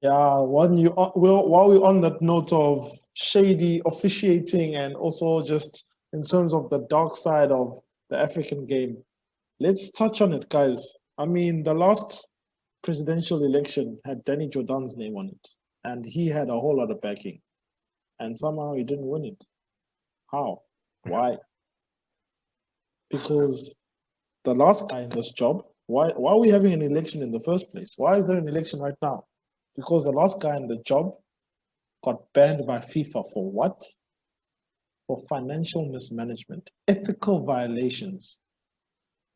Yeah, while we're on that note of shady officiating and also just in terms of the dark side of the African game, let's touch on it, guys. I mean, the last presidential election had Danny Jordan's name on it, and he had a whole lot of backing, and somehow he didn't win it. How? Why? Because the last guy in this job, why are we having an election in the first place? Why is there an election right now? Because the last guy in the job got banned by FIFA for what? For financial mismanagement, ethical violations.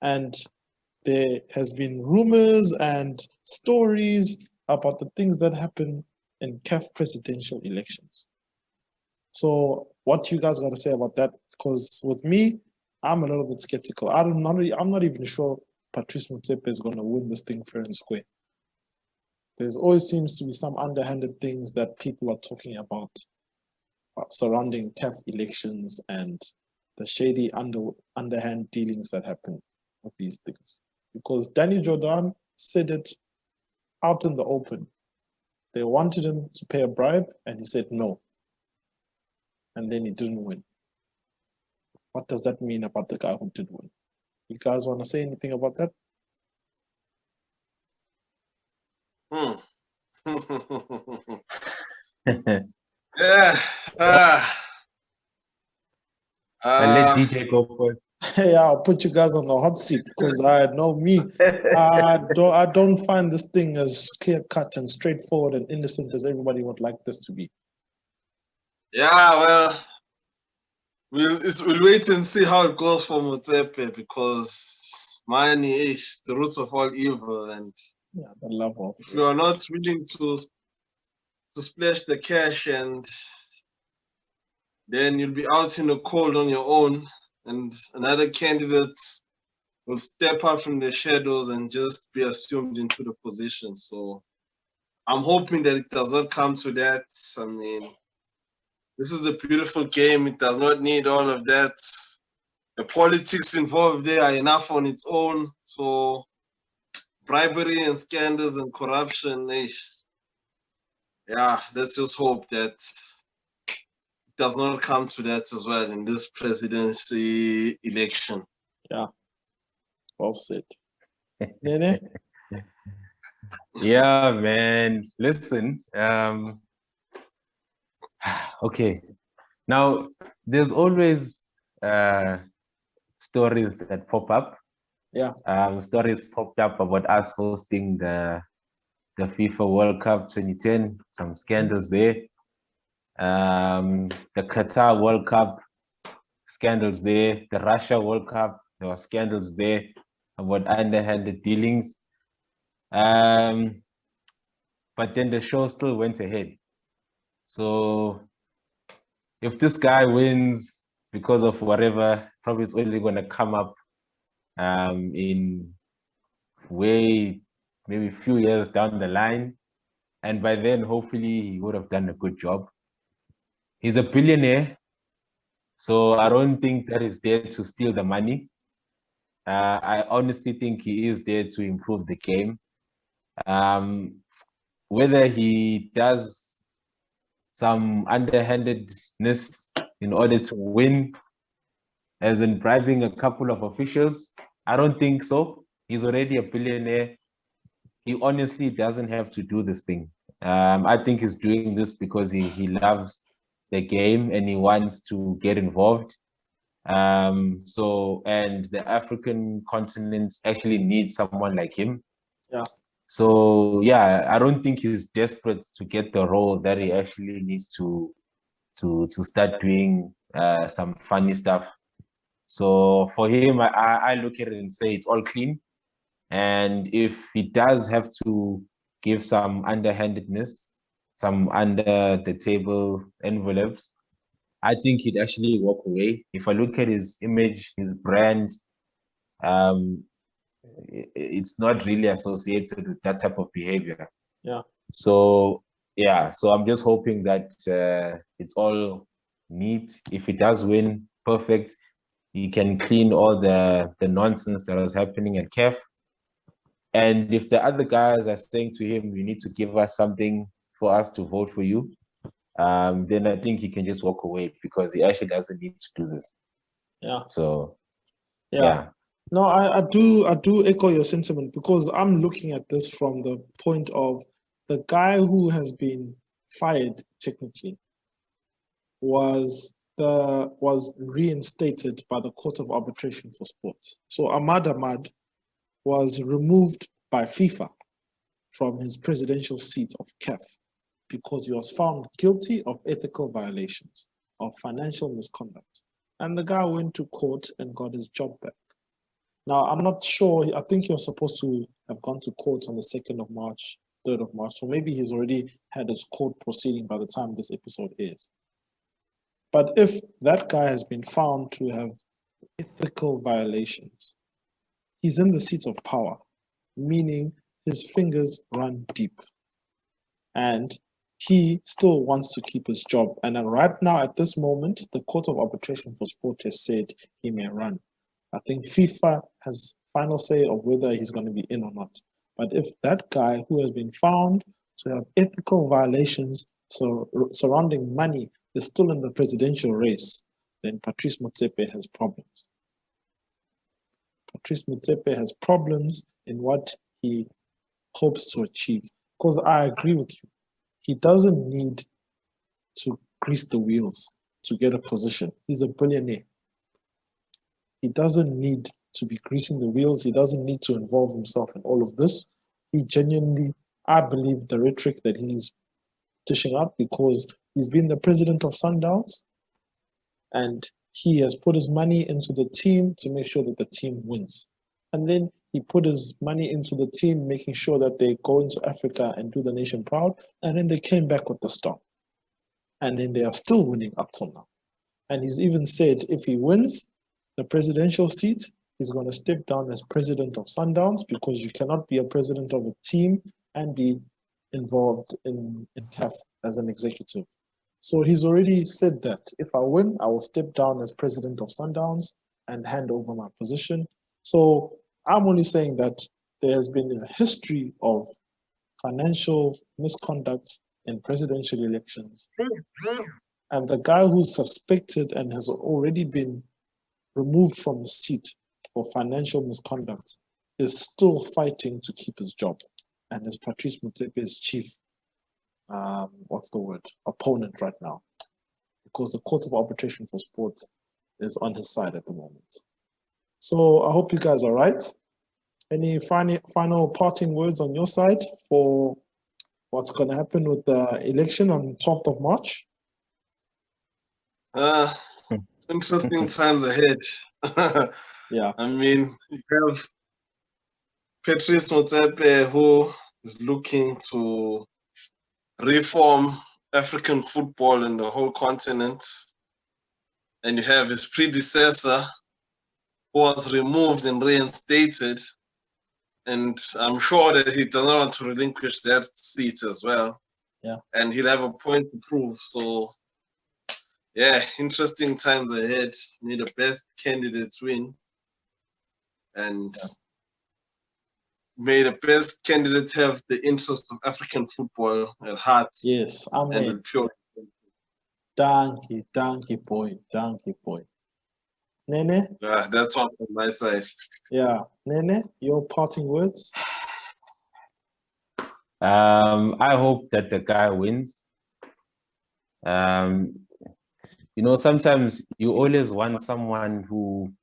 And there has been rumors and stories about the things that happen in CAF presidential elections. So what you guys got to say about that? Because with me, I'm a little bit skeptical. I'm not even sure Patrice Motsepe is going to win this thing fair and square. There's always seems to be some underhanded things that people are talking about surrounding CAF elections and the shady underhand dealings that happen with these things. Because Danny Jordan said it out in the open. They wanted him to pay a bribe and he said no. And then he didn't win. What does that mean about the guy who did win? You guys want to say anything about that? Yeah. I'll let DJ go first. Yeah, I'll put you guys on the hot seat because I know me. I don't find this thing as clear cut and straightforward and innocent as everybody would like this to be. Yeah, well, we'll wait and see how it goes for Motsepe because money is the root of all evil, and yeah, the love of if you are not willing to splash the cash, and then you'll be out in the cold on your own, and another candidate will step up from the shadows and just be assumed into the position. So I'm hoping that it does not come to that. I mean, this is a beautiful game. It does not need all of that. The politics involved there are enough on its own. So bribery and scandals and corruption, yeah, let's just hope that it does not come to that as well in this presidency election. Yeah, well said. Nene? Yeah, man. Listen, okay. Now, there's always stories that pop up. Yeah. Stories popped up about us hosting the FIFA World Cup 2010. Some scandals there. The Qatar World Cup, scandals there. The Russia World Cup, there were scandals there about underhanded dealings. But then the show still went ahead. So if this guy wins because of whatever, probably it's only going to come up in maybe a few years down the line. And by then, hopefully, he would have done a good job. He's a billionaire, so I don't think that he's there to steal the money. I honestly think he is there to improve the game. Whether he does some underhandedness in order to win, as in bribing a couple of officials, I don't think so. He's already a billionaire. He honestly doesn't have to do this thing. I think he's doing this because he loves the game and he wants to get involved. And the African continent actually needs someone like him. Yeah. So yeah, I don't think he's desperate to get the role that he actually needs to start doing some funny stuff. So for him, I look at it and say it's all clean. And if he does have to give some underhandedness, some under the table envelopes, I think he'd actually walk away. If I look at his image, his brand, it's not really associated with that type of behavior. Yeah. So yeah, so I'm just hoping that it's all neat. If he does win, perfect. He can clean all the nonsense that was happening at CAF. And if the other guys are saying to him, you need to give us something for us to vote for you, then I think he can just walk away because he actually doesn't need to do this. Yeah. So, Yeah. yeah. No, I do echo your sentiment because I'm looking at this from the point of the guy who has been fired technically was reinstated by the Court of Arbitration for Sports. So Ahmad was removed by FIFA from his presidential seat of CAF because he was found guilty of ethical violations of financial misconduct. And the guy went to court and got his job back. Now, I'm not sure, I think he was supposed to have gone to court on the 2nd of March, 3rd of March, so maybe he's already had his court proceeding by the time this episode airs. But if that guy has been found to have ethical violations, he's in the seat of power, meaning his fingers run deep. And he still wants to keep his job. And right now, at this moment, the Court of Arbitration for Sport has said he may run. I think FIFA has final say of whether he's going to be in or not. But if that guy who has been found to have ethical violations surrounding money is still in the presidential race, then Patrice Motsepe has problems. Patrice Motsepe has problems in what he hopes to achieve. Because I agree with you. He doesn't need to grease the wheels to get a position. He's a billionaire. He doesn't need to be greasing the wheels. He doesn't need to involve himself in all of this. He genuinely, I believe the rhetoric that he's dishing out because he's been the president of Sundowns and he has put his money into the team to make sure that the team wins. And then he put his money into the team, making sure that they go into Africa and do the nation proud. And then they came back with the star. And then they are still winning up till now. And he's even said if he wins the presidential seat, he's going to step down as president of Sundowns because you cannot be a president of a team and be involved in CAF as an executive. So he's already said that if I win, I will step down as president of Sundowns and hand over my position. So I'm only saying that there has been a history of financial misconduct in presidential elections. And the guy who's suspected and has already been removed from his seat for financial misconduct is still fighting to keep his job. And is Patrice Motsepe's chief, opponent right now. Because the Court of Arbitration for Sports is on his side at the moment. So I hope you guys are right. Any final parting words on your side for what's going to happen with the election on 12th of March? Interesting times ahead. Yeah. I mean, you have Patrice Motsepe who is looking to reform African football in the whole continent. And you have his predecessor who was removed and reinstated. And I'm sure that he does not want to relinquish that seat as well. Yeah. And he'll have a point to prove. So, yeah, interesting times ahead. May the best candidates win. And may the best candidates have the interest of African football at heart. Yes, amen. And pure. Thank you, boy. Nene? Yeah, that's all from my side. Yeah. Nene, your parting words? I hope that the guy wins. Sometimes you always want someone who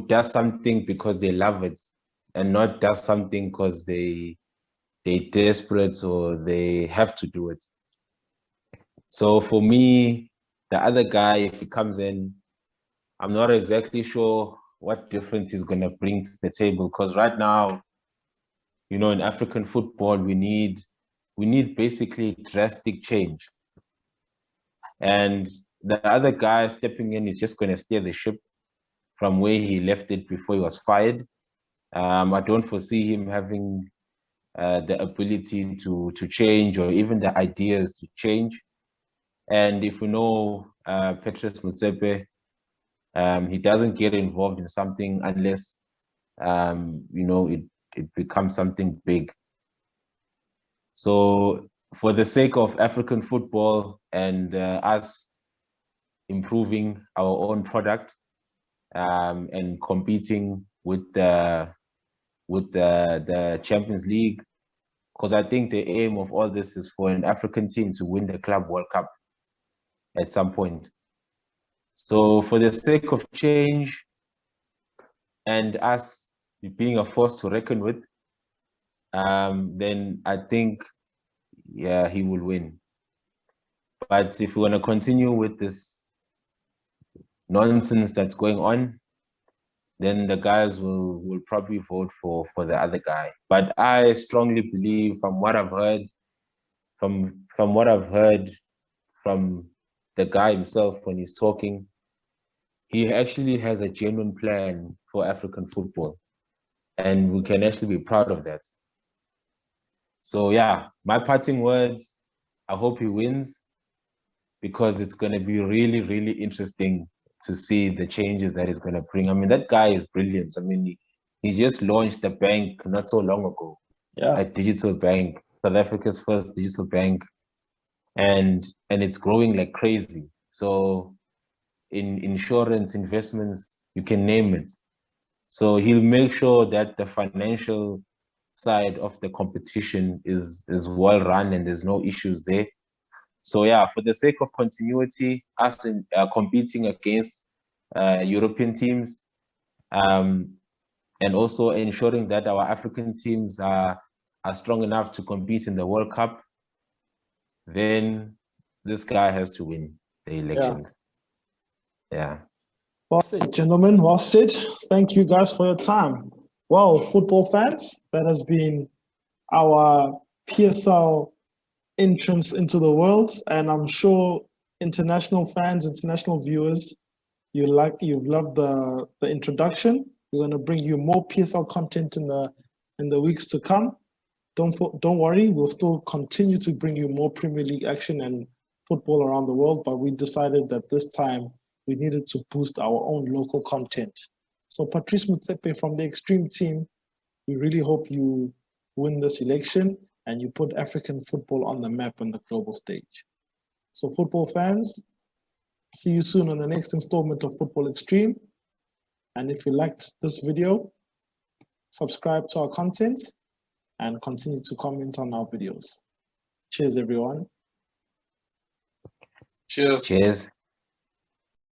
does something because they love it and not does something because they're desperate or they have to do it. So for me, the other guy, if he comes in, I'm not exactly sure what difference he's going to bring to the table because right now, in African football, we need basically drastic change. And the other guy stepping in is just going to steer the ship from where he left it before he was fired. I don't foresee him having the ability to change or even the ideas to change. And if we know Patrice Motsepe, he doesn't get involved in something unless, it becomes something big. So for the sake of African football and us improving our own product and competing with the Champions League, because I think the aim of all this is for an African team to win the Club World Cup at some point. So for the sake of change and us being a force to reckon with, then I think, yeah, he will win. But if we want to continue with this nonsense that's going on, then the guys will probably vote for the other guy. But I strongly believe, from what I've heard, from what I've heard from the guy himself when he's talking, he actually has a genuine plan for African football, and we can actually be proud of that. So yeah, my parting words, I hope he wins, because it's going to be really, really interesting to see the changes that he's going to bring. I mean, that guy is brilliant. I mean, he just launched a bank not so long ago, a digital bank, South Africa's first digital bank, and it's growing like crazy. So in insurance, investments, you can name it. So he'll make sure that the financial side of the competition is well run and there's no issues there. So yeah, for the sake of continuity, us in competing against European teams, and also ensuring that our African teams are strong enough to compete in the World Cup, then this guy has to win the elections. Yeah. Well said, gentlemen. Well said. Thank you guys for your time. Well, football fans, that has been our PSL entrance into the world, and I'm sure international fans, international viewers, you've loved the introduction. We're going to bring you more PSL content in the weeks to come. Don't worry, we'll still continue to bring you more Premier League action and football around the world, but we decided that this time we needed to boost our own local content. So Patrice Motsepe from the Xstream team, we really hope you win this election and you put African football on the map on the global stage. So football fans, see you soon on the next installment of Football Xstream. And if you liked this video, subscribe to our content and continue to comment on our videos. Cheers, everyone. Cheers. Cheers.